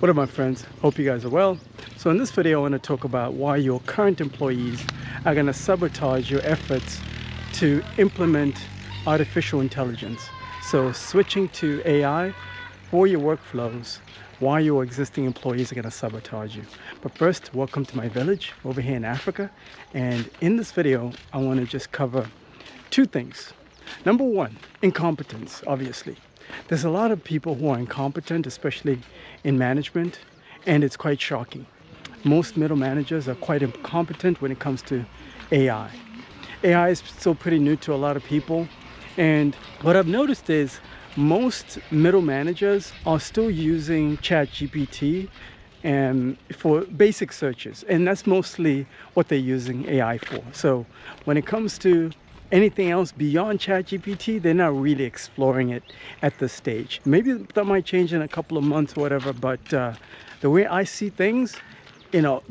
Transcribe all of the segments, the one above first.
What up, my friends? Hope you guys are well. So in this video, I want to talk about why your current employees are going to sabotage your efforts to implement artificial intelligence. So switching to AI for your workflows, why your existing employees are going to sabotage you. But first, welcome to my village over here in Africa. And in this video, I want to just cover two things. Number one, incompetence, obviously. There's a lot of people who are incompetent, especially in management, and it's quite shocking. Most middle managers are quite incompetent when it comes to AI. AI is still pretty new to a lot of people, and what I've noticed is most middle managers are still using ChatGPT and for basic searches, and that's mostly what they're using AI for. So when it comes to anything else beyond ChatGPT, they're not really exploring it at this stage. Maybe that might change in a couple of months or whatever, but the way I see things,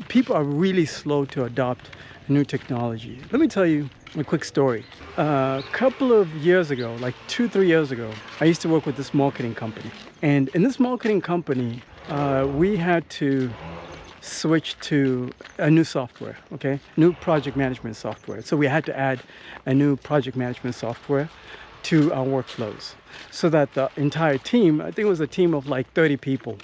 people are really slow to adopt new technology. Let me tell you a quick story. A couple of years ago, like 2-3 years ago, I used to work with this marketing company. And in this marketing company, we had to switch to a new software, new project management software. So we had to add a new project management software to our workflows so that the entire team, I think it was a team of like 30 people,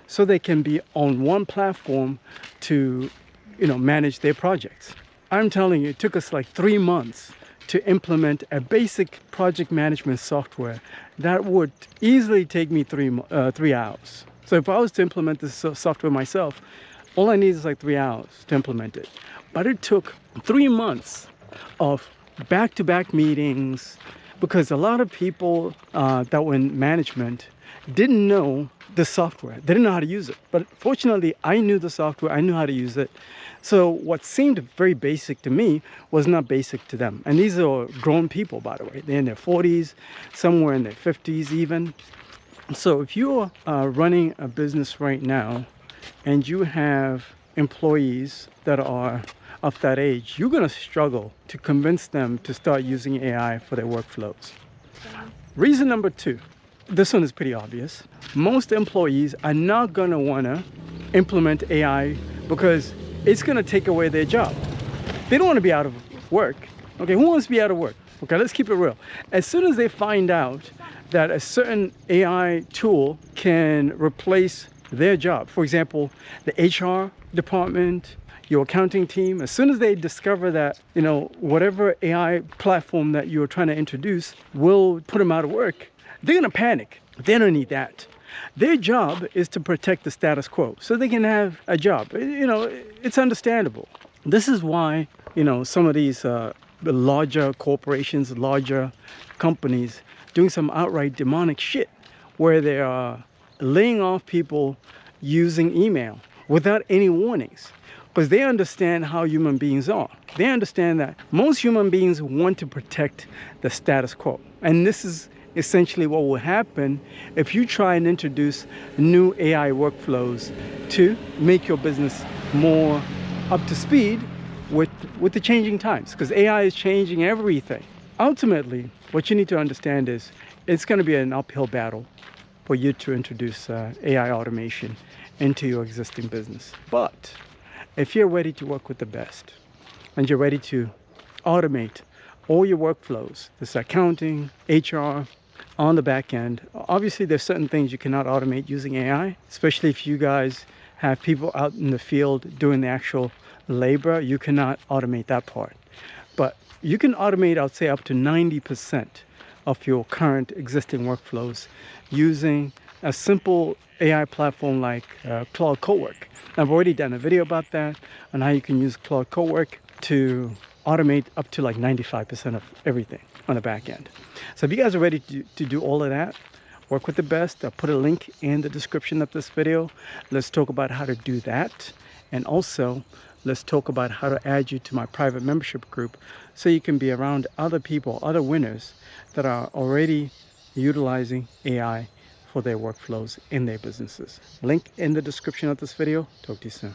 so they can be on one platform to, manage their projects. I'm telling you, it took us like 3 months to implement a basic project management software that would easily take me 3 hours. So if I was to implement this software myself, all I need is like 3 hours to implement it. But it took 3 months of back-to-back meetings because a lot of people that were in management didn't know the software. They didn't know how to use it. But fortunately, I knew the software. I knew how to use it. So what seemed very basic to me was not basic to them. And these are grown people, by the way. They're in their 40s, somewhere in their 50s even. So if you're running a business right now, and you have employees that are of that age, you're going to struggle to convince them to start using AI for their workflows. Reason number two, this one is pretty obvious. Most employees are not going to want to implement AI because it's going to take away their job. They don't want to be out of work. Okay, who wants to be out of work? Okay, let's keep it real. As soon as they find out that a certain AI tool can replace their job, for example, the HR department, your accounting team, as soon as they discover that, whatever AI platform that you're trying to introduce will put them out of work, they're going to panic. They don't need that. Their job is to protect the status quo so they can have a job. It's understandable. This is why, some of these larger corporations, larger companies doing some outright demonic shit where they are laying off people using email without any warnings, because they understand how human beings are. They understand that most human beings want to protect the status quo. And this is essentially what will happen if you try and introduce new AI workflows to make your business more up to speed with the changing times, because AI is changing everything. Ultimately, what you need to understand is it's going to be an uphill battle for you to introduce AI automation into your existing business. But if you're ready to work with the best and you're ready to automate all your workflows, this accounting, HR, on the back end, obviously there's certain things you cannot automate using AI, especially if you guys have people out in the field doing the actual labor. You cannot automate that part. But you can automate, I'd say, up to 90% of your current existing workflows using a simple AI platform like Claude Cowork. I've already done a video about that on how you can use Claude Cowork to automate up to like 95% of everything on the back end. So if you guys are ready to do all of that, work with the best, I'll put a link in the description of this video. Let's talk about how to do that. And also, let's talk about how to add you to my private membership group so you can be around other people, other winners that are already utilizing AI for their workflows in their businesses. Link in the description of this video. Talk to you soon.